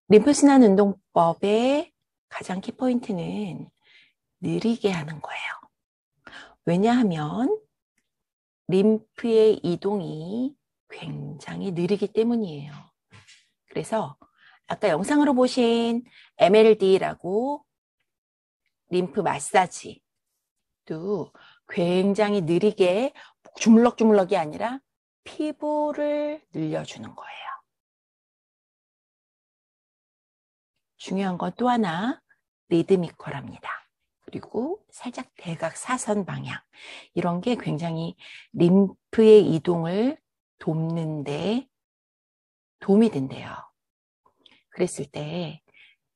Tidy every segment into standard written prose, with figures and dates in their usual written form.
림프순환 운동법의 가장 키포인트는 느리게 하는 거예요. 왜냐하면 림프의 이동이 굉장히 느리기 때문이에요. 그래서 아까 영상으로 보신 MLD라고 림프 마사지도 굉장히 느리게 주물럭주물럭이 아니라 피부를 늘려주는 거예요. 중요한 건 또 하나 리드미컬합니다. 그리고 살짝 대각 사선 방향 이런 게 굉장히 림프의 이동을 돕는데 도움이 된대요. 그랬을 때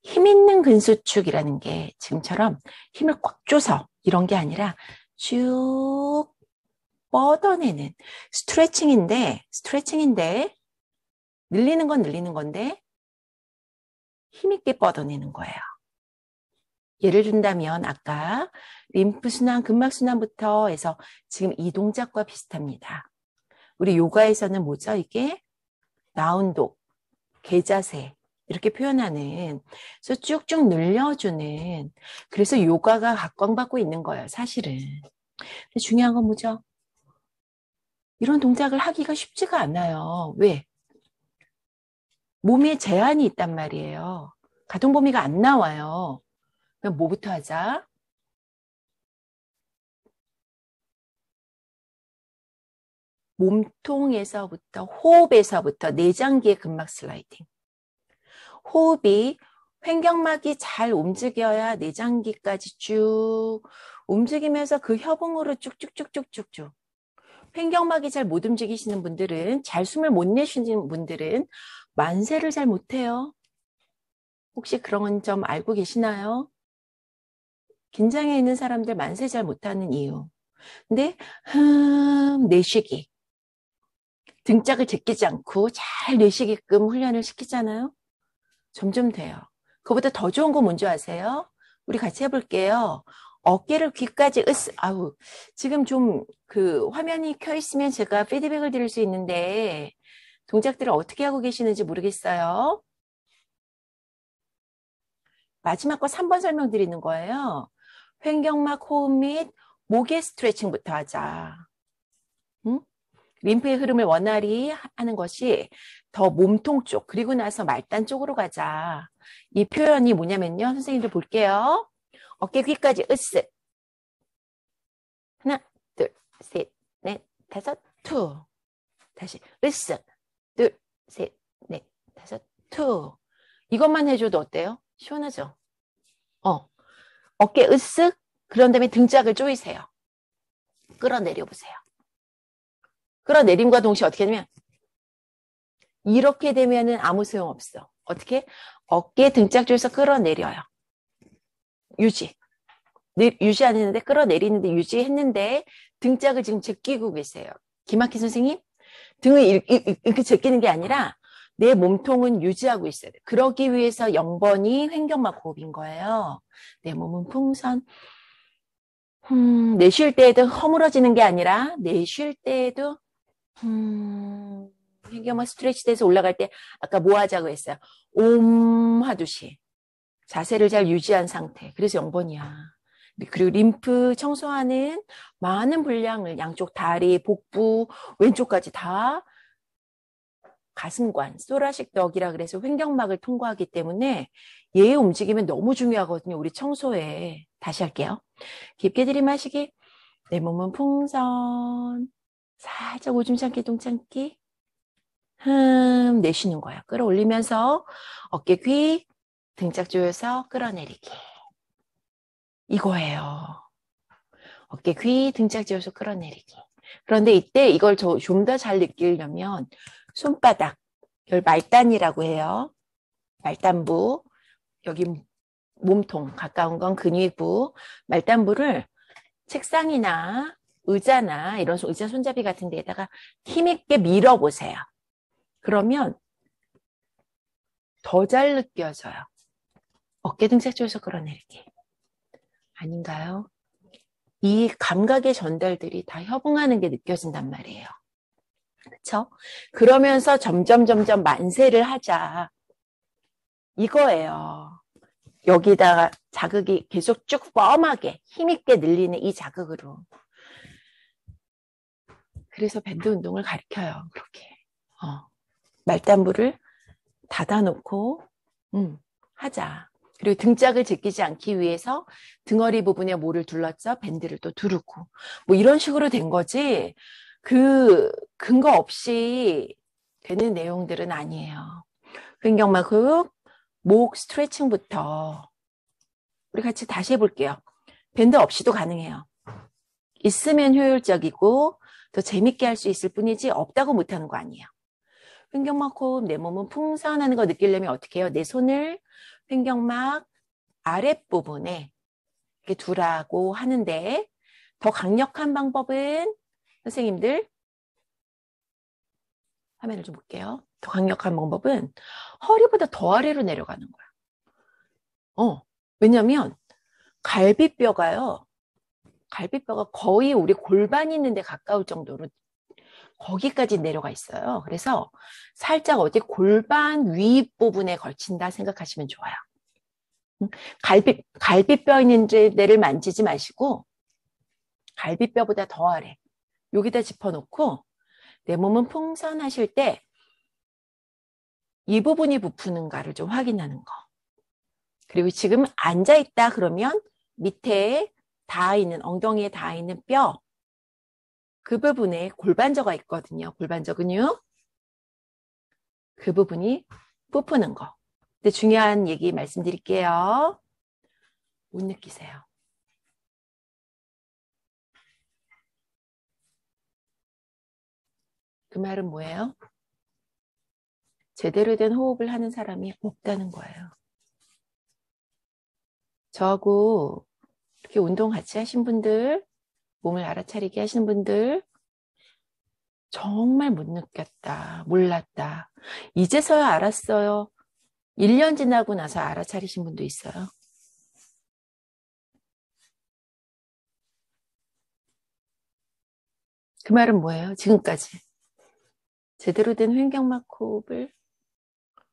힘 있는 근수축이라는 게 지금처럼 힘을 꽉 줘서 이런 게 아니라 쭉 뻗어내는 스트레칭인데 늘리는 건 늘리는 건데 힘있게 뻗어내는 거예요. 예를 든다면 아까 림프순환, 근막순환부터 해서 지금 이 동작과 비슷합니다. 우리 요가에서는 뭐죠? 이게 라운독, 개자세 이렇게 표현하는, 그래서 쭉쭉 늘려주는, 그래서 요가가 각광받고 있는 거예요, 사실은. 근데 중요한 건 뭐죠? 이런 동작을 하기가 쉽지가 않아요. 왜? 몸에 제한이 있단 말이에요. 가동 범위가 안 나와요. 그럼 뭐부터 하자? 몸통에서부터, 호흡에서부터 내장기의 근막 슬라이딩. 호흡이 횡격막이 잘 움직여야 내장기까지 쭉 움직이면서 그 협응으로 쭉쭉쭉쭉쭉쭉. 횡격막이 잘 못 움직이시는 분들은, 잘 숨을 못 내쉬는 분들은 만세를 잘 못해요. 혹시 그런 점 알고 계시나요? 긴장해 있는 사람들 만세 잘 못하는 이유. 근데 내쉬기. 등짝을 제끼지 않고 잘 내쉬게끔 훈련을 시키잖아요. 점점 돼요. 그거보다 더 좋은 거 뭔지 아세요? 우리 같이 해볼게요. 어깨를 귀까지 아우, 지금 좀 그 화면이 켜 있으면 제가 피드백을 드릴 수 있는데 동작들을 어떻게 하고 계시는지 모르겠어요. 마지막 거 3번 설명드리는 거예요. 횡격막 호흡 및 목의 스트레칭부터 하자. 응? 림프의 흐름을 원활히 하는 것이 더 몸통 쪽, 그리고 나서 말단 쪽으로 가자. 이 표현이 뭐냐면요. 선생님들 볼게요. 어깨 귀까지 으쓱. 하나, 둘, 셋, 넷, 다섯, 투. 다시 으쓱. 둘, 셋, 넷, 다섯, 투. 이것만 해줘도 어때요? 시원하죠? 어깨 으쓱. 그런 다음에 등짝을 조이세요. 끌어내려 보세요. 끌어내림과 동시에 어떻게 되면 이렇게 되면은 아무 소용없어. 어떻게? 어깨 등짝 조여서 끌어내려요. 유지. 유지하는데 끌어내리는데 유지했는데 등짝을 지금 제끼고 계세요. 김학희 선생님, 등을 이렇게 제끼는 게 아니라 내 몸통은 유지하고 있어야 돼요. 그러기 위해서 0번이 횡격막 호흡인 거예요. 내 몸은 풍선. 내쉴 때에도 허물어지는 게 아니라 내쉴 때에도 횡격막 스트레치 돼서 올라갈 때 아까 뭐 하자고 했어요? 옴 하듯이 자세를 잘 유지한 상태. 그래서 0번이야. 그리고 림프 청소하는 많은 분량을 양쪽 다리, 복부, 왼쪽까지 다 가슴관, 소라식 덕이라 그래서 횡격막을 통과하기 때문에 얘의 움직임은 너무 중요하거든요. 우리 청소에. 다시 할게요. 깊게 들이마시기. 내 몸은 풍선. 살짝 오줌 참기, 똥 참기. 내쉬는 거야. 끌어올리면서 어깨 귀, 등짝 조여서 끌어내리기. 이거예요. 어깨 귀, 등짝 조여서 끌어내리기. 그런데 이때 이걸 좀 더 잘 느끼려면 손바닥, 여기 말단이라고 해요. 말단부, 여기 몸통, 가까운 건 근위부, 말단부를 책상이나 의자나 이런 의자 손잡이 같은 데에다가 힘있게 밀어보세요. 그러면 더 잘 느껴져요. 어깨 등짝 조여서 끌어내리기. 아닌가요? 이 감각의 전달들이 다 협응하는 게 느껴진단 말이에요. 그렇죠? 그러면서 점점 만세를 하자. 이거예요. 여기다가 자극이 계속 쭉 뻔하게 힘있게 늘리는 이 자극으로. 그래서 밴드 운동을 가르쳐요. 그렇게. 말단부를 닫아놓고 하자. 그리고 등짝을 제끼지 않기 위해서 등허리 부분에 뭐를 둘렀죠? 밴드를 또 두르고. 뭐 이런 식으로 된 거지. 그 근거 없이 되는 내용들은 아니에요. 횡격막흡, 목 스트레칭부터 우리 같이 다시 해볼게요. 밴드 없이도 가능해요. 있으면 효율적이고 더 재밌게 할 수 있을 뿐이지 없다고 못하는 거 아니에요. 횡격막호흡, 내 몸은 풍선하는 거 느끼려면 어떻게 해요? 내 손을 횡격막 아랫부분에 이렇게 두라고 하는데 더 강력한 방법은 선생님들 화면을 좀 볼게요. 더 강력한 방법은 허리보다 더 아래로 내려가는 거야. 왜냐면 갈비뼈가 거의 우리 골반이 있는데 가까울 정도로 거기까지 내려가 있어요. 그래서 살짝 어디 골반 윗부분에 걸친다 생각하시면 좋아요. 갈비뼈 있는 데를 만지지 마시고 갈비뼈보다 더 아래 여기다 짚어놓고 내 몸은 풍선하실 때 이 부분이 부푸는가를 좀 확인하는 거. 그리고 지금 앉아있다 그러면 밑에 닿아 있는 엉덩이에 닿아 있는 뼈 그 부분에 골반저가 있거든요. 골반저 근육. 그 부분이 부푸는 거. 근데 중요한 얘기 말씀드릴게요. 못 느끼세요. 그 말은 뭐예요? 제대로 된 호흡을 하는 사람이 없다는 거예요. 저하고 이렇게 운동 같이 하신 분들, 몸을 알아차리게 하시는 분들 정말 못 느꼈다, 몰랐다. 이제서야 알았어요. 1년 지나고 나서 알아차리신 분도 있어요. 그 말은 뭐예요? 지금까지 제대로 된 횡격막 호흡을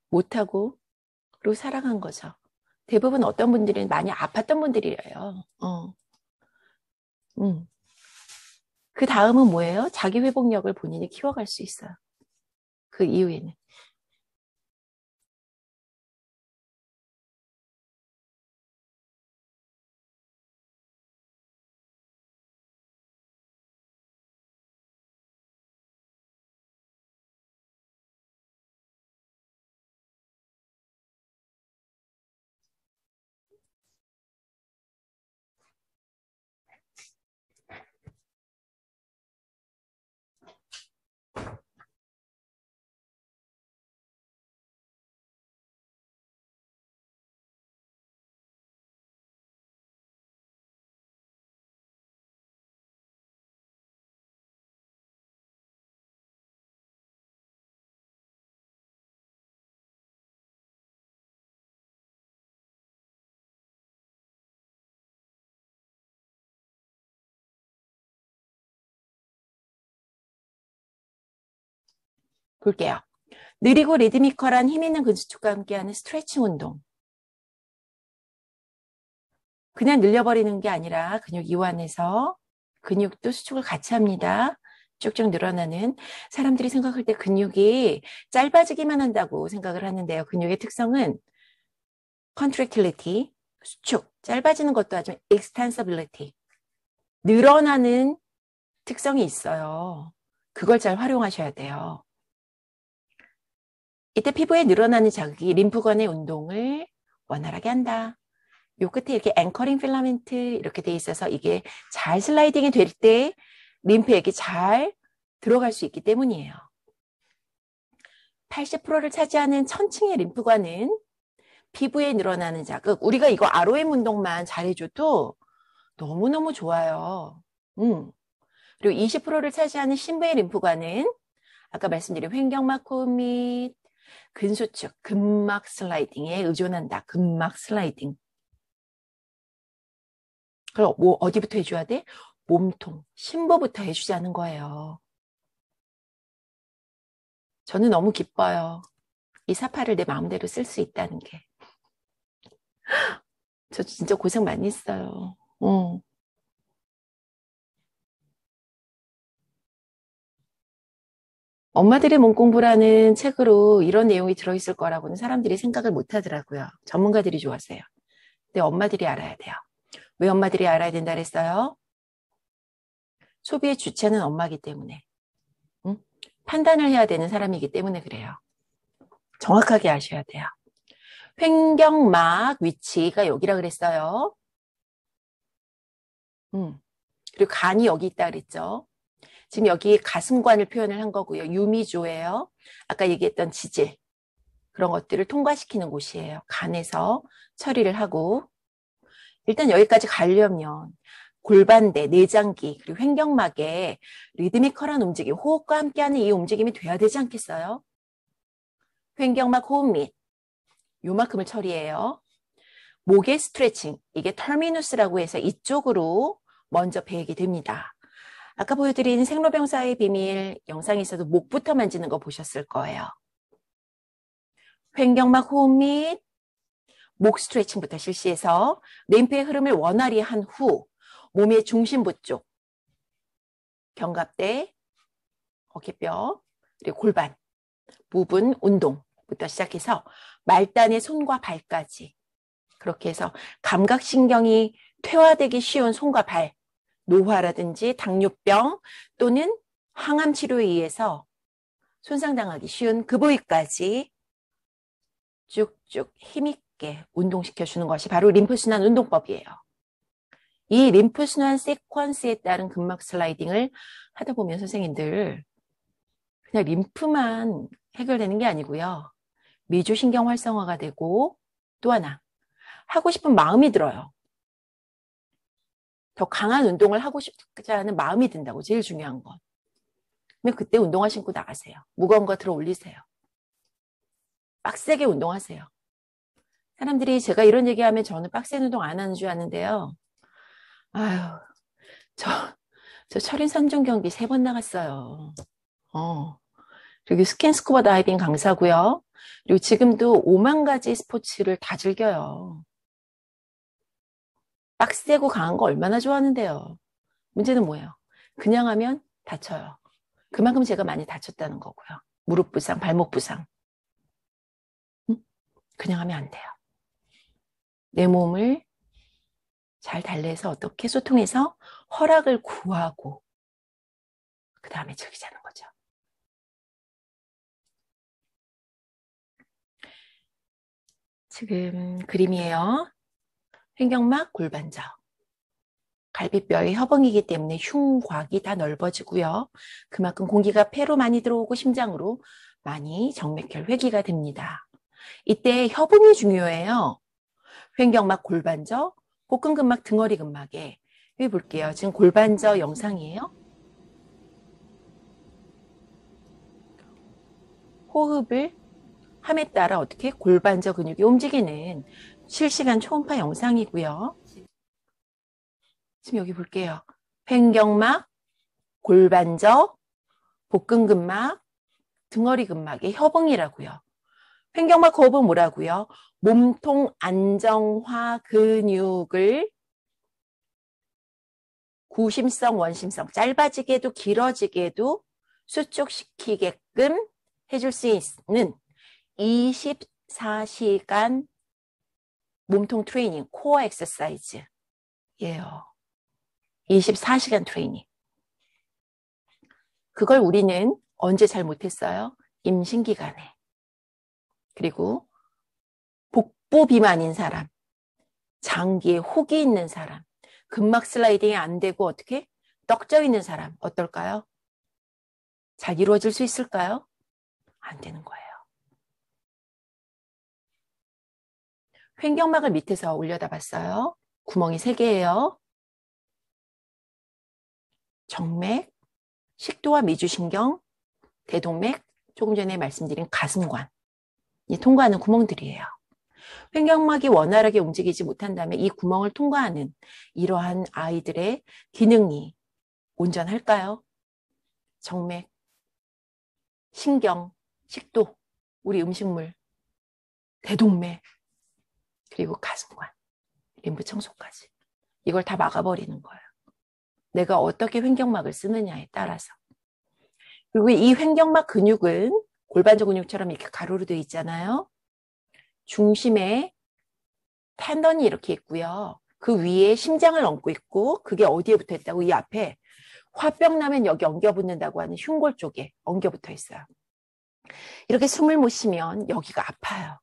못하고 그리고 살아간 거죠. 대부분 어떤 분들은 많이 아팠던 분들이래요. 그 다음은 뭐예요? 자기 회복력을 본인이 키워갈 수 있어요. 그 이후에는. 볼게요. 느리고 리드미컬한 힘 있는 근수축과 함께하는 스트레칭 운동. 그냥 늘려버리는 게 아니라 근육 이완해서 근육도 수축을 같이 합니다. 쭉쭉 늘어나는 사람들이 생각할 때 근육이 짧아지기만 한다고 생각을 하는데요. 근육의 특성은 contractility, 수축, 짧아지는 것도 하지만 extensibility, 늘어나는 특성이 있어요. 그걸 잘 활용하셔야 돼요. 이때 피부에 늘어나는 자극이 림프관의 운동을 원활하게 한다. 요 끝에 이렇게 앵커링 필라멘트 이렇게 돼 있어서 이게 잘 슬라이딩이 될 때 림프액이 잘 들어갈 수 있기 때문이에요. 80%를 차지하는 천층의 림프관은 피부에 늘어나는 자극, 우리가 이거 ROM 운동만 잘해줘도 너무너무 좋아요. 그리고 20%를 차지하는 심부의 림프관은 아까 말씀드린 횡격막 호흡 및 근수축, 근막 슬라이딩에 의존한다. 근막 슬라이딩. 그럼 뭐 어디부터 해줘야 돼? 몸통, 심부부터 해주자는 거예요. 저는 너무 기뻐요. 이 사파를 내 마음대로 쓸 수 있다는 게. 저 진짜 고생 많이 했어요. 엄마들의 몸 공부라는 책으로 이런 내용이 들어있을 거라고는 사람들이 생각을 못 하더라고요. 전문가들이 좋아하세요. 근데 엄마들이 알아야 돼요. 왜 엄마들이 알아야 된다 그랬어요? 소비의 주체는 엄마이기 때문에. 응? 판단을 해야 되는 사람이기 때문에 그래요. 정확하게 아셔야 돼요. 횡격막 위치가 여기라 그랬어요. 그리고 간이 여기 있다 그랬죠. 지금 여기 가슴관을 표현을 한 거고요. 유미조예요. 아까 얘기했던 지질. 그런 것들을 통과시키는 곳이에요. 간에서 처리를 하고. 일단 여기까지 가려면 골반대, 내장기, 그리고 횡격막에 리드미컬한 움직임, 호흡과 함께하는 이 움직임이 돼야 되지 않겠어요? 횡격막 호흡 및 요만큼을 처리해요. 목의 스트레칭, 이게 터미누스라고 해서 이쪽으로 먼저 배게 됩니다. 아까 보여드린 생로병사의 비밀 영상에서도 목부터 만지는 거 보셨을 거예요. 횡격막 호흡 및 목 스트레칭부터 실시해서 림프의 흐름을 원활히 한 후 몸의 중심부 쪽, 견갑대, 어깨뼈, 그리고 골반 부분 운동부터 시작해서 말단의 손과 발까지 그렇게 해서 감각신경이 퇴화되기 쉬운 손과 발, 노화라든지 당뇨병 또는 항암 치료에 의해서 손상당하기 쉬운 그 부위까지 쭉쭉 힘있게 운동시켜주는 것이 바로 림프순환 운동법이에요. 이 림프순환 세퀀스에 따른 근막 슬라이딩을 하다 보면 선생님들 그냥 림프만 해결되는 게 아니고요. 미주신경 활성화가 되고 또 하나 하고 싶은 마음이 들어요. 더 강한 운동을 하고 싶지 않은 마음이 든다고 제일 중요한 건. 근데 그때 운동화 신고 나가세요. 무거운 거 들어 올리세요. 빡세게 운동하세요. 사람들이 제가 이런 얘기하면 저는 빡센 운동 안 하는 줄 아는데요. 아유, 저 철인 3종 경기 3번 나갔어요. 그리고 스킨스쿠버 다이빙 강사고요. 그리고 지금도 5만 가지 스포츠를 다 즐겨요. 빡세고 강한 거 얼마나 좋아하는데요. 문제는 뭐예요? 그냥 하면 다쳐요. 그만큼 제가 많이 다쳤다는 거고요. 무릎 부상, 발목 부상. 그냥 하면 안 돼요. 내 몸을 잘 달래서 어떻게 소통해서 허락을 구하고 그 다음에 즐기자는 거죠. 지금 그림이에요. 횡격막, 골반저. 갈비뼈의 협응이기 때문에 흉곽이 다 넓어지고요. 그만큼 공기가 폐로 많이 들어오고 심장으로 많이 정맥혈 회귀가 됩니다. 이때 협응이 중요해요. 횡격막, 골반저, 복근근막, 등허리 근막에 여기 볼게요. 지금 골반저 영상이에요. 호흡을 함에 따라 어떻게 골반저 근육이 움직이는 실시간 초음파 영상이고요. 지금 여기 볼게요. 횡격막, 골반저, 복근근막, 등허리 근막의 협응이라고요. 횡격막 호흡은 뭐라고요? 몸통 안정화 근육을 구심성, 원심성, 짧아지게도 길어지게도 수축시키게끔 해줄 수 있는 24시간 몸통 트레이닝, 코어 엑서사이즈예요. 24시간 트레이닝. 그걸 우리는 언제 잘 못했어요? 임신기간에. 그리고 복부 비만인 사람, 장기에 혹이 있는 사람, 근막 슬라이딩이 안 되고 어떻게? 떡져 있는 사람 어떨까요? 잘 이루어질 수 있을까요? 안 되는 거예요. 횡격막을 밑에서 올려다 봤어요. 구멍이 3개예요. 정맥, 식도와 미주신경, 대동맥, 조금 전에 말씀드린 가슴관. 이 통과하는 구멍들이에요. 횡격막이 원활하게 움직이지 못한다면 이 구멍을 통과하는 이러한 아이들의 기능이 온전할까요? 정맥, 신경, 식도, 우리 음식물, 대동맥 그리고 가슴관, 림프 청소까지. 이걸 다 막아버리는 거예요. 내가 어떻게 횡격막을 쓰느냐에 따라서. 그리고 이 횡격막 근육은 골반저 근육처럼 이렇게 가로로 되어 있잖아요. 중심에 텐던이 이렇게 있고요. 그 위에 심장을 얹고 있고 그게 어디에 붙어 있다고? 이 앞에 화병 나면 여기 엉겨붙는다고 하는 흉골 쪽에 엉겨붙어 있어요. 이렇게 숨을 못 쉬면 여기가 아파요.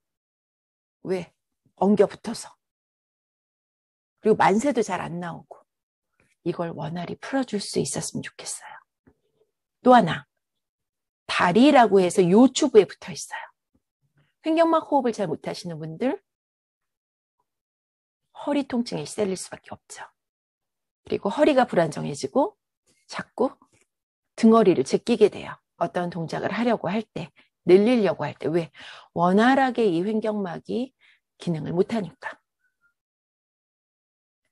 왜? 엉겨붙어서. 그리고 만세도 잘 안 나오고. 이걸 원활히 풀어줄 수 있었으면 좋겠어요. 또 하나, 다리라고 해서 요추부에 붙어 있어요. 횡격막 호흡을 잘 못하시는 분들 허리 통증에 시달릴 수밖에 없죠. 그리고 허리가 불안정해지고 자꾸 등허리를 제끼게 돼요. 어떤 동작을 하려고 할 때, 늘리려고 할 때. 왜? 원활하게 이 횡격막이 기능을 못하니까.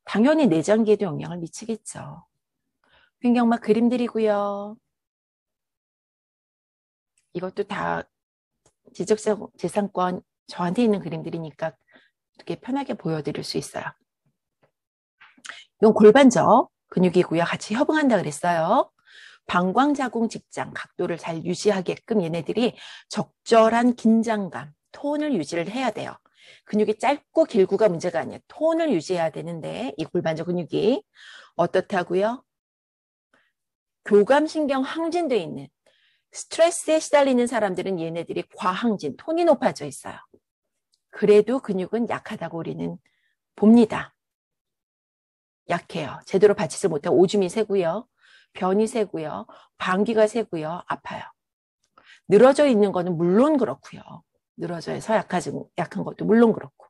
당연히 내장기에도 영향을 미치겠죠. 횡격막 그림들이고요. 이것도 다 지적재산권 저한테 있는 그림들이니까 이렇게 편하게 보여드릴 수 있어요. 이건 골반저 근육이고요. 같이 협응한다 그랬어요. 방광자궁 직장 각도를 잘 유지하게끔 얘네들이 적절한 긴장감, 톤을 유지를 해야 돼요. 근육이 짧고 길고가 문제가 아니에요. 톤을 유지해야 되는데 이 골반저 근육이 어떻다고요? 교감신경 항진돼 있는 스트레스에 시달리는 사람들은 얘네들이 과항진, 톤이 높아져 있어요. 그래도 근육은 약하다고 우리는 봅니다. 약해요. 제대로 받치지 못하고 오줌이 새고요. 변이 새고요. 방귀가 새고요. 아파요. 늘어져 있는 거는 물론 그렇고요. 늘어져서 약한 것도 물론 그렇고.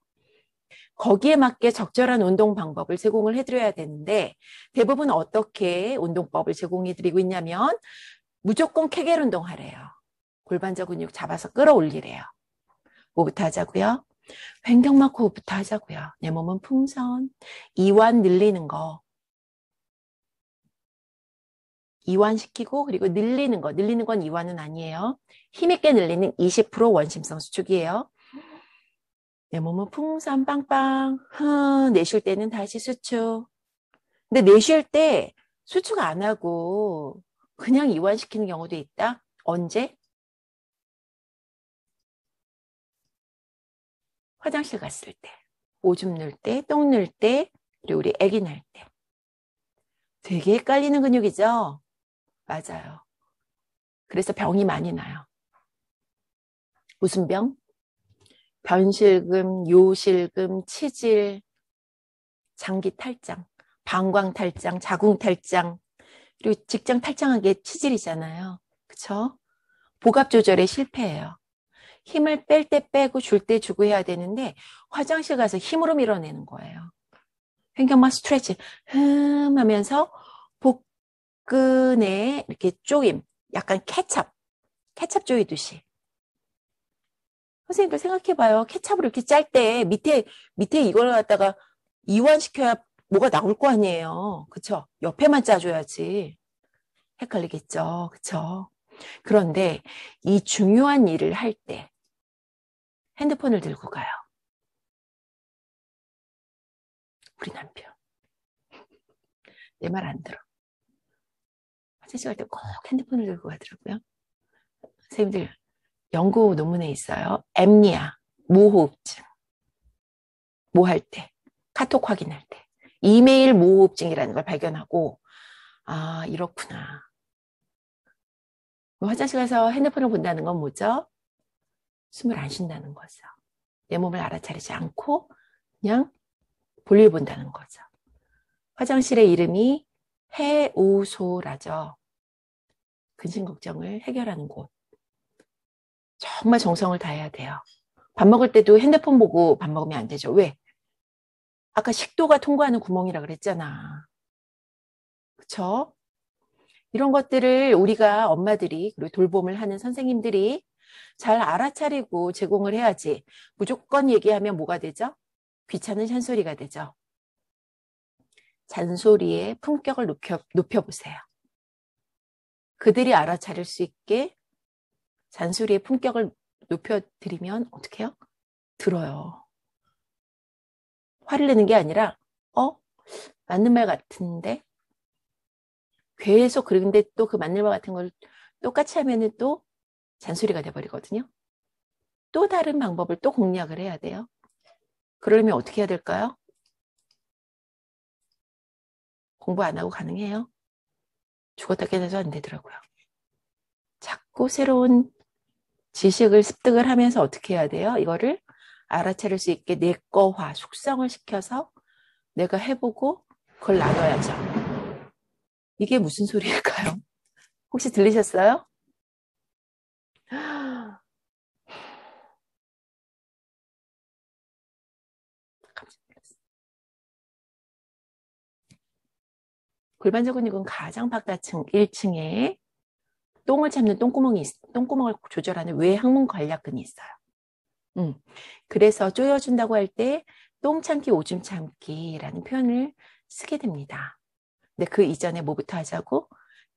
거기에 맞게 적절한 운동 방법을 제공을 해드려야 되는데 대부분 어떻게 운동법을 제공해드리고 있냐면 무조건 케겔 운동하래요. 골반저 근육 잡아서 끌어올리래요. 뭐부터 하자고요? 횡격막 호흡부터 하자고요. 내 몸은 풍선, 이완 늘리는 거. 이완시키고 그리고 늘리는 거. 늘리는 건 이완은 아니에요. 힘있게 늘리는 20% 원심성 수축이에요. 내 몸은 풍선 빵빵. 내쉴 때는 다시 수축. 근데 내쉴 때 수축 안 하고 그냥 이완시키는 경우도 있다. 언제? 화장실 갔을 때, 오줌 넣을 때, 똥 넣을 때, 그리고 우리 아기 낳을 때. 되게 헷갈리는 근육이죠? 맞아요. 그래서 병이 많이 나요. 무슨 병? 변실금, 요실금, 치질, 장기 탈장, 방광 탈장, 자궁 탈장, 그리고 직장 탈장한 게 치질이잖아요. 그쵸? 복압 조절에 실패해요. 힘을 뺄 때 빼고 줄 때 주고 해야 되는데 화장실 가서 힘으로 밀어내는 거예요. 횡격막 스트레치 하면서 복근에 이렇게 조임, 약간 케찹 조이듯이. 선생님들 생각해봐요. 케찹을 이렇게 짤 때 밑에 이걸 갖다가 이완시켜야 뭐가 나올 거 아니에요. 그쵸? 옆에만 짜줘야지. 헷갈리겠죠. 그쵸? 그런데 이 중요한 일을 할 때 핸드폰을 들고 가요. 우리 남편. 내 말 안 들어. 화장실 갈 때 꼭 핸드폰을 들고 가더라고요. 선생님들 연구 논문에 있어요. 앱니아, 무호흡증. 뭐 할 때, 카톡 확인할 때. 이메일 무호흡증이라는 걸 발견하고 아 이렇구나. 화장실 가서 핸드폰을 본다는 건 뭐죠? 숨을 안 쉰다는 거죠. 내 몸을 알아차리지 않고 그냥 볼일 본다는 거죠. 화장실의 이름이 해우소라죠. 근심 걱정을 해결하는 곳. 정말 정성을 다해야 돼요. 밥 먹을 때도 핸드폰 보고 밥 먹으면 안 되죠. 왜? 아까 식도가 통과하는 구멍이라 그랬잖아. 그쵸? 이런 것들을 우리가 엄마들이 그리고 돌봄을 하는 선생님들이 잘 알아차리고 제공을 해야지. 무조건 얘기하면 뭐가 되죠? 귀찮은 잔소리가 되죠. 잔소리의 품격을 높여보세요. 그들이 알아차릴 수 있게 잔소리의 품격을 높여드리면 어떻게 해요? 들어요. 화를 내는 게 아니라 맞는 말 같은데 계속 그런데 또 그 맞는 말 같은 걸 똑같이 하면은 또 잔소리가 돼버리거든요. 또 다른 방법을 또 공략을 해야 돼요. 그러려면 어떻게 해야 될까요? 공부 안 하고 가능해요? 죽었다 깨어나도 안 되더라고요. 자꾸 새로운 지식을 습득을 하면서 어떻게 해야 돼요? 이거를 알아차릴 수 있게 내거화, 숙성을 시켜서 내가 해보고 그걸 나눠야죠. 이게 무슨 소리일까요? 혹시 들리셨어요? 골반저 근육은 가장 바깥층 1층에 똥을 참는 똥구멍을 조절하는 외항문 관략근이 있어요. 그래서 조여준다고 할 때 똥 참기, 오줌 참기라는 표현을 쓰게 됩니다. 근데 그 이전에 뭐부터 하자고?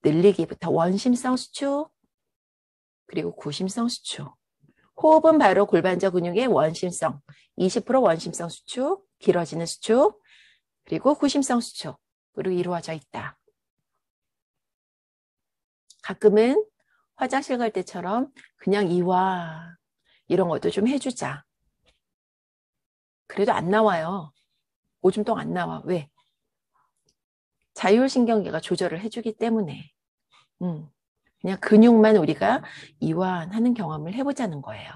늘리기부터 원심성 수축, 그리고 구심성 수축. 호흡은 바로 골반저 근육의 원심성, 20% 원심성 수축, 길어지는 수축, 그리고 구심성 수축으로 이루어져 있다. 가끔은 화장실 갈 때처럼 그냥 이와 이런 것도 좀 해주자. 그래도 안 나와요. 오줌똥 안 나와. 왜? 자율신경계가 조절을 해주기 때문에. 그냥 근육만 우리가 이완하는 경험을 해보자는 거예요.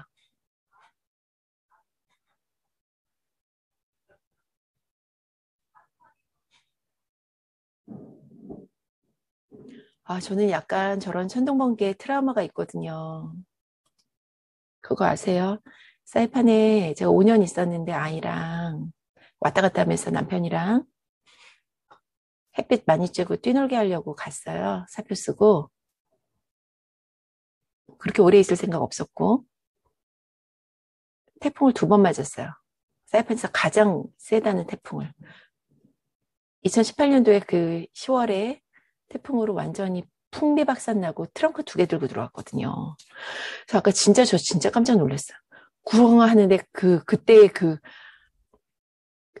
저는 약간 저런 천둥번개에 트라우마가 있거든요. 그거 아세요? 사이판에 제가 5년 있었는데 아이랑 왔다 갔다 하면서 남편이랑 햇빛 많이 쬐고 뛰놀게 하려고 갔어요. 사표 쓰고. 그렇게 오래 있을 생각 없었고 태풍을 2번 맞았어요. 사이판에서 가장 세다는 태풍을. 2018년도에 그 10월에 태풍으로 완전히 풍비박산 나고 트렁크 2개 들고 들어왔거든요. 그래서 아까 저 진짜 깜짝 놀랐어요. 구렁 하는데 그때의 그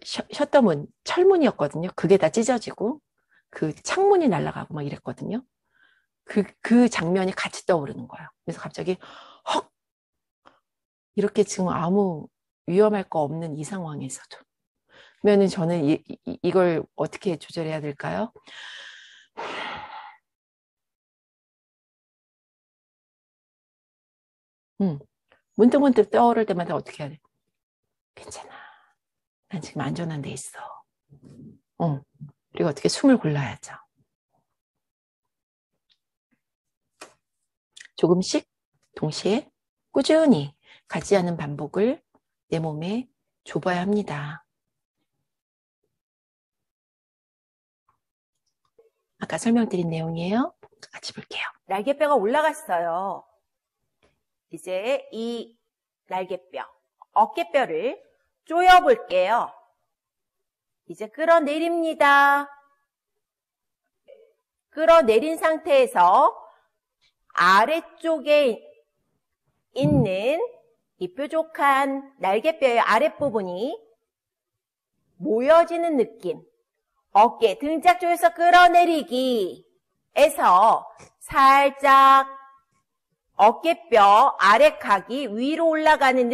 셔터문, 철문이었거든요. 그게 다 찢어지고 그 창문이 날아가고 막 이랬거든요. 그 장면이 같이 떠오르는 거예요. 그래서 갑자기 헉! 이렇게 지금 아무 위험할 거 없는 이 상황에서도. 그러면 저는 이걸 어떻게 조절해야 될까요? 문득문득 떠오를 때마다 어떻게 해야 돼? 괜찮아. 난 지금 안전한 데 있어. 그리고 어떻게 숨을 골라야죠. 조금씩 동시에 꾸준히 가지 않은 반복을 내 몸에 줘봐야 합니다. 아까 설명드린 내용이에요. 같이 볼게요. 날개뼈가 올라갔어요. 이제 이 날개뼈, 어깨뼈를 조여볼게요. 이제 끌어내립니다. 끌어내린 상태에서 아래쪽에 있는 이 뾰족한 날개뼈의 아랫부분이 모여지는 느낌. 어깨, 등짝 조여서 끌어내리기 에서 살짝 어깨뼈 아래각이 위로 올라가는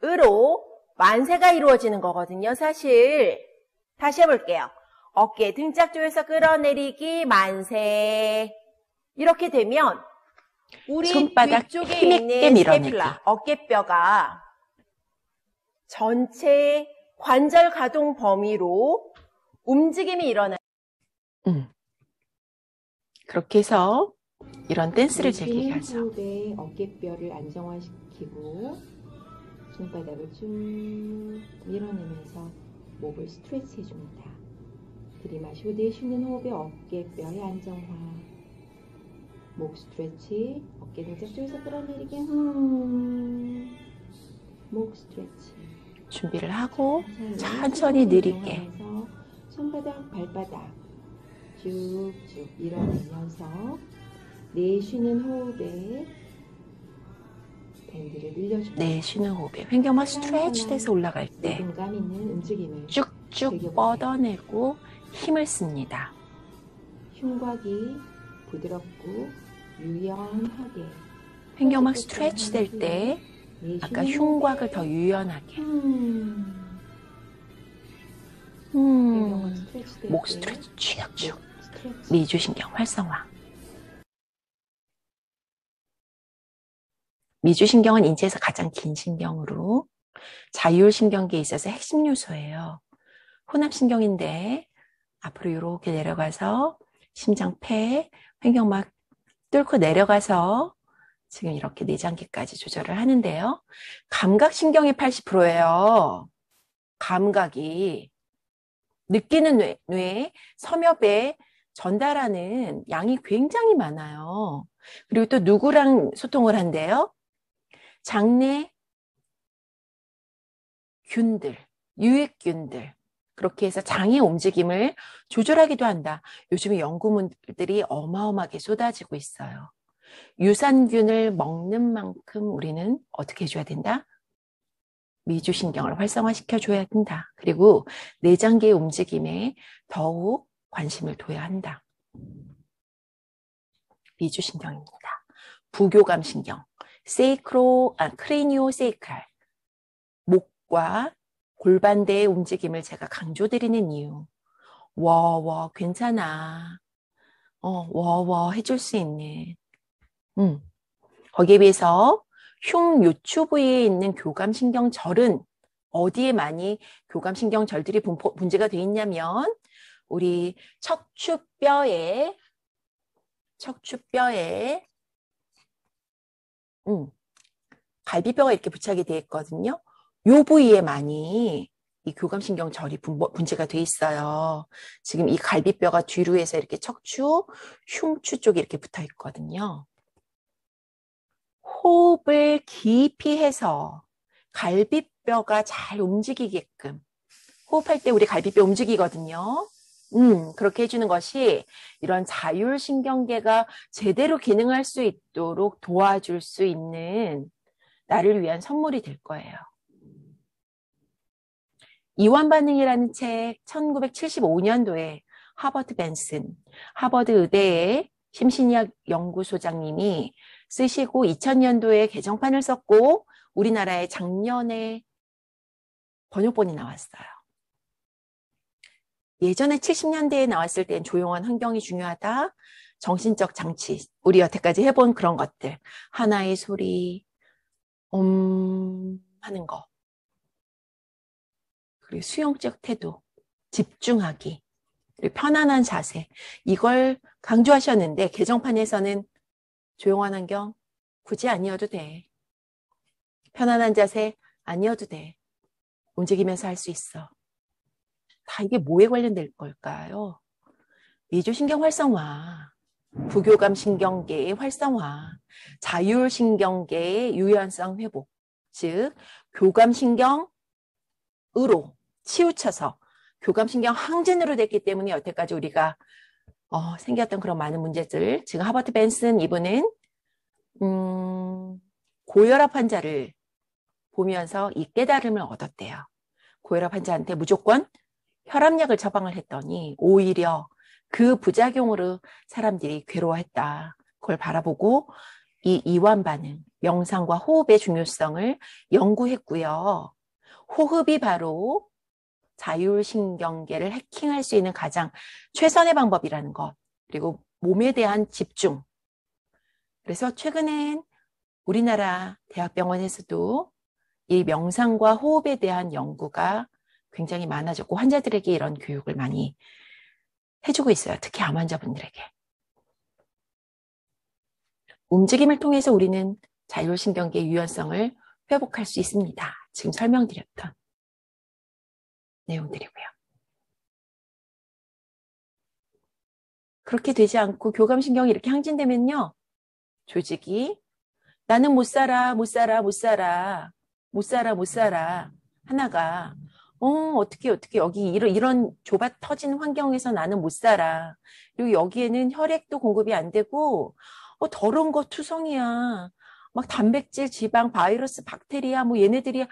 느낌으로 만세가 이루어지는 거거든요. 사실 다시 해볼게요. 어깨, 등짝 조여서 끌어내리기, 만세. 이렇게 되면 우리 손바닥 뒤쪽에 힘있게 있는 밀어내기. 스테필라, 어깨뼈가 전체 관절 가동 범위로 움직임이 일어나요. 그렇게 해서 이런 댄스를 즐기게 하죠. 호흡에 어깨뼈를 안정화시키고 손바닥을 쭉 밀어내면서 목을 스트레치 해줍니다. 들이마시고 내쉬는 호흡에 어깨뼈의 안정화, 목 스트레치, 어깨 등짝 쪽에서 끌어내리기, 목 스트레치. 준비를 하고 천천히 느리게 손바닥, 발바닥 쭉쭉 밀어내면서 내쉬는 호흡에 밴드를 늘려줍니다. 내쉬는 호흡에 횡격막 스트레치 돼서 올라갈 때 리듬감 있는 움직임을 쭉쭉 즐겨보세요. 뻗어내고 힘을 씁니다. 흉곽이 부드럽고 유연하게 횡격막 스트레치 될 때 아까 흉곽을 더 유연하게 목 스트레치 쭉쭉 미주신경 활성화. 미주신경은 인체에서 가장 긴 신경으로 자율신경계에 있어서 핵심 요소예요. 혼합신경인데 앞으로 이렇게 내려가서 심장, 폐, 횡격막 뚫고 내려가서 지금 이렇게 내장기까지 조절을 하는데요. 감각신경이 80%예요. 감각이. 느끼는 뇌, 섬엽에 전달하는 양이 굉장히 많아요. 그리고 또 누구랑 소통을 한대요? 장내 균들, 유익균들. 그렇게 해서 장의 움직임을 조절하기도 한다. 요즘에 연구물들이 어마어마하게 쏟아지고 있어요. 유산균을 먹는 만큼 우리는 어떻게 해줘야 된다? 미주신경을 활성화시켜줘야 된다. 그리고 내장계의 움직임에 더욱 관심을 둬야 한다. 미주신경입니다. 부교감신경, 크레니오세이크랄, 목과 골반대의 움직임을 제가 강조드리는 이유. 워워 괜찮아. 워워 해줄 수 있는. 거기에 비해서 흉요추 부위에 있는 교감신경절은 어디에 많이 교감신경절들이 분재가 되어 있냐면 우리 척추뼈에 갈비뼈가 이렇게 부착이 되어 있거든요. 요 부위에 많이 이 교감신경절이 분재가 되어 있어요. 지금 이 갈비뼈가 뒤로 해서 이렇게 척추, 흉추 쪽에 이렇게 붙어 있거든요. 호흡을 깊이 해서 갈비뼈가 잘 움직이게끔 호흡할 때 우리 갈비뼈 움직이거든요. 그렇게 해주는 것이 이런 자율신경계가 제대로 기능할 수 있도록 도와줄 수 있는 나를 위한 선물이 될 거예요. 이완반응이라는 책 1975년도에 하버드 벤슨, 하버드 의대의 심신의학 연구소장님이 쓰시고 2000년도에 개정판을 썼고 우리나라에 작년에 번역본이 나왔어요. 예전에 70년대에 나왔을 땐 조용한 환경이 중요하다. 정신적 장치, 우리 여태까지 해본 그런 것들. 하나의 소리, 하는 거. 그리고 수용적 태도, 집중하기, 그리고 편안한 자세. 이걸 강조하셨는데 개정판에서는 조용한 환경 굳이 아니어도 돼. 편안한 자세 아니어도 돼. 움직이면서 할 수 있어. 다 이게 뭐에 관련될 걸까요? 미주신경 활성화, 부교감신경계의 활성화, 자율신경계의 유연성 회복, 즉 교감신경으로 치우쳐서 교감신경 항진으로 됐기 때문에 여태까지 우리가 생겼던 그런 많은 문제들, 지금 하버드 벤슨 이분은 고혈압 환자를 보면서 이 깨달음을 얻었대요. 고혈압 환자한테 무조건 혈압약을 처방을 했더니 오히려 그 부작용으로 사람들이 괴로워했다. 그걸 바라보고 이 이완 반응, 명상과 호흡의 중요성을 연구했고요. 호흡이 바로 자율신경계를 해킹할 수 있는 가장 최선의 방법이라는 것, 그리고 몸에 대한 집중. 그래서 최근엔 우리나라 대학병원에서도 이 명상과 호흡에 대한 연구가 굉장히 많아졌고 환자들에게 이런 교육을 많이 해주고 있어요. 특히 암 환자분들에게. 움직임을 통해서 우리는 자율신경계의 유연성을 회복할 수 있습니다. 지금 설명드렸던 내용들이고요. 그렇게 되지 않고 교감신경이 이렇게 항진되면요. 조직이 나는 못 살아 하나가 어떻게 여기 이런 좁아 터진 환경에서 나는 못 살아. 그리고 여기에는 혈액도 공급이 안 되고 더러운 거 투성이야. 막 단백질, 지방, 바이러스, 박테리아, 뭐 얘네들이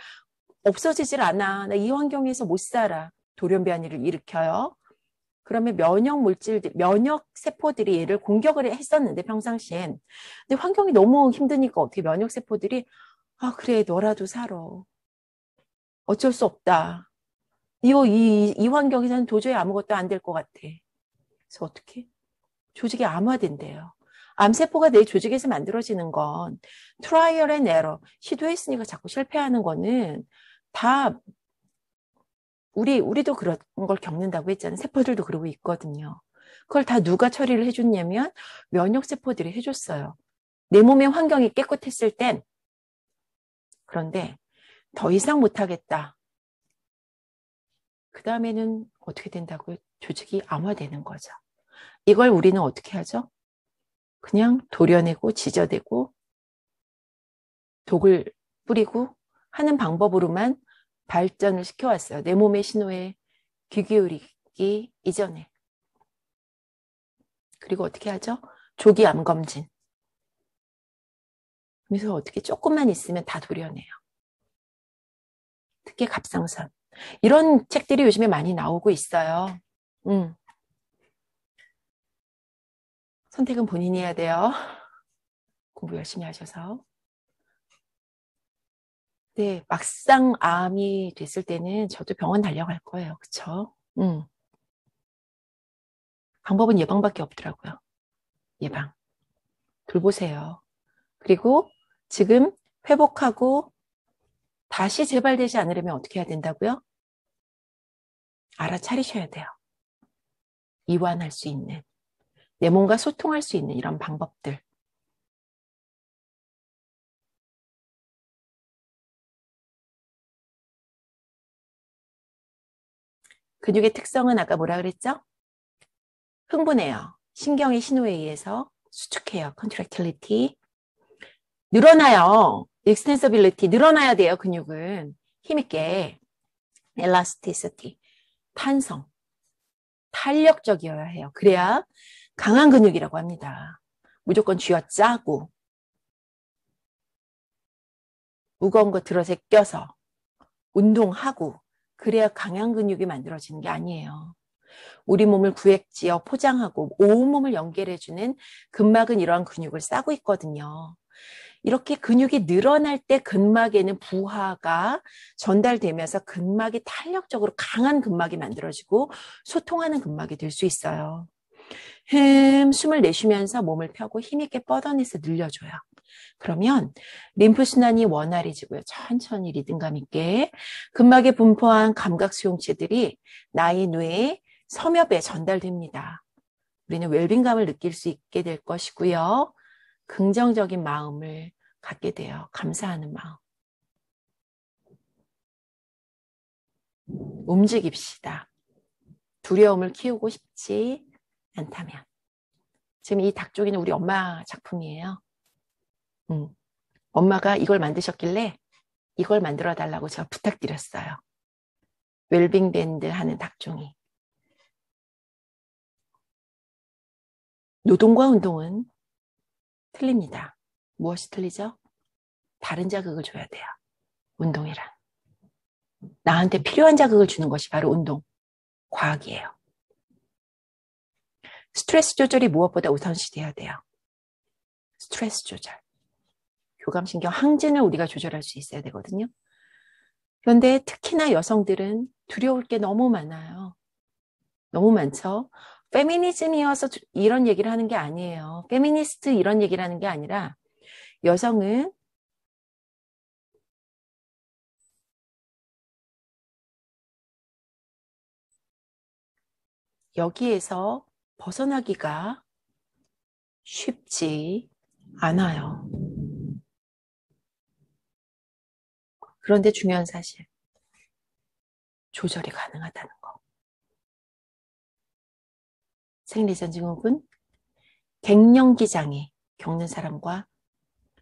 없어지질 않아. 나 이 환경에서 못 살아. 돌연변이를 일으켜요. 그러면 면역 물질들, 면역 세포들이 얘를 공격을 했었는데 평상시엔. 근데 환경이 너무 힘드니까 어떻게 면역 세포들이 아, 그래, 너라도 살아. 어쩔 수 없다. 이 환경에서는 도저히 아무것도 안 될 것 같아. 그래서 어떻게? 조직이 암화된대요. 암세포가 내 조직에서 만들어지는 건 트라이얼 앤 에러, 시도했으니까 자꾸 실패하는 거는 다 우리도 그런 걸 겪는다고 했잖아요. 세포들도 그러고 있거든요. 그걸 다 누가 처리를 해줬냐면 면역세포들이 해줬어요. 내 몸의 환경이 깨끗했을 땐. 그런데 더 이상 못하겠다. 그 다음에는 어떻게 된다고요? 조직이 암화되는 거죠. 이걸 우리는 어떻게 하죠? 그냥 도려내고 지저대고 독을 뿌리고 하는 방법으로만 발전을 시켜왔어요. 내 몸의 신호에 귀 기울이기 이전에. 그리고 어떻게 하죠? 조기 암 검진. 그래서 어떻게 조금만 있으면 다 도려내요. 특히 갑상선. 이런 책들이 요즘에 많이 나오고 있어요. 선택은 본인이 해야 돼요. 공부 열심히 하셔서. 네, 막상 암이 됐을 때는 저도 병원 달려갈 거예요. 그쵸? 방법은 예방밖에 없더라고요. 예방. 돌보세요. 그리고 지금 회복하고 다시 재발되지 않으려면 어떻게 해야 된다고요? 알아차리셔야 돼요. 이완할 수 있는, 내 몸과 소통할 수 있는 이런 방법들. 근육의 특성은 아까 뭐라 그랬죠? 흥분해요. 신경의 신호에 의해서 수축해요. contractility. 늘어나요. extensibility. 늘어나야 돼요. 근육은. 힘있게. elasticity. 탄성. 탄력적이어야 해요. 그래야 강한 근육이라고 합니다. 무조건 쥐어짜고 무거운 거 들어서 껴서 운동하고 그래야 강한 근육이 만들어지는 게 아니에요. 우리 몸을 구획지어 포장하고 온몸을 연결해주는 근막은 이러한 근육을 싸고 있거든요. 이렇게 근육이 늘어날 때 근막에는 부하가 전달되면서 근막이 탄력적으로 강한 근막이 만들어지고 소통하는 근막이 될 수 있어요. 숨을 내쉬면서 몸을 펴고 힘있게 뻗어내서 늘려줘요. 그러면 림프순환이 원활해지고요. 천천히 리듬감 있게 근막에 분포한 감각수용체들이 나의 뇌에 섬엽에 전달됩니다. 우리는 웰빙감을 느낄 수 있게 될 것이고요. 긍정적인 마음을 갖게 돼요. 감사하는 마음. 움직입시다. 두려움을 키우고 싶지 않다면. 지금 이 닭조기는 우리 엄마 작품이에요. 엄마가 이걸 만드셨길래 이걸 만들어 달라고 제가 부탁드렸어요. 웰빙 밴드 하는 닭종이. 노동과 운동은 틀립니다. 무엇이 틀리죠? 다른 자극을 줘야 돼요. 운동이란. 나한테 필요한 자극을 주는 것이 바로 운동, 과학이에요. 스트레스 조절이 무엇보다 우선시 돼야 돼요. 스트레스 조절. 교감신경 항진을 우리가 조절할 수 있어야 되거든요. 그런데 특히나 여성들은 두려울 게 너무 많아요. 너무 많죠. 페미니즘이어서 이런 얘기를 하는 게 아니에요. 페미니스트 이런 얘기를 하는 게 아니라 여성은 여기에서 벗어나기가 쉽지 않아요. 그런데 중요한 사실, 조절이 가능하다는 거. 생리전 증후군, 갱년기 장애 겪는 사람과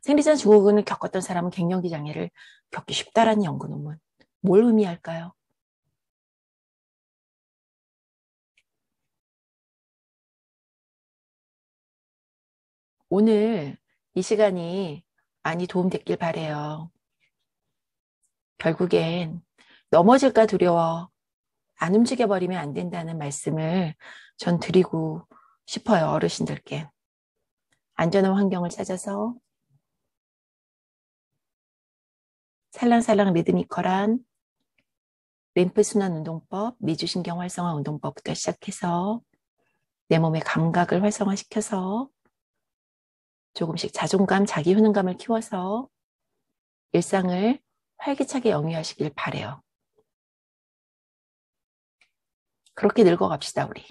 생리전 증후군을 겪었던 사람은 갱년기 장애를 겪기 쉽다라는 연구 논문. 뭘 의미할까요? 오늘 이 시간이 많이 도움됐길 바래요. 결국엔 넘어질까 두려워 안 움직여버리면 안 된다는 말씀을 전 드리고 싶어요. 어르신들께. 안전한 환경을 찾아서 살랑살랑 리드미컬한 램프 순환 운동법, 미주신경 활성화 운동법부터 시작해서 내 몸의 감각을 활성화시켜서 조금씩 자존감, 자기 효능감을 키워서 일상을 활기차게 영위하시길 바래요. 그렇게 늙어갑시다, 우리.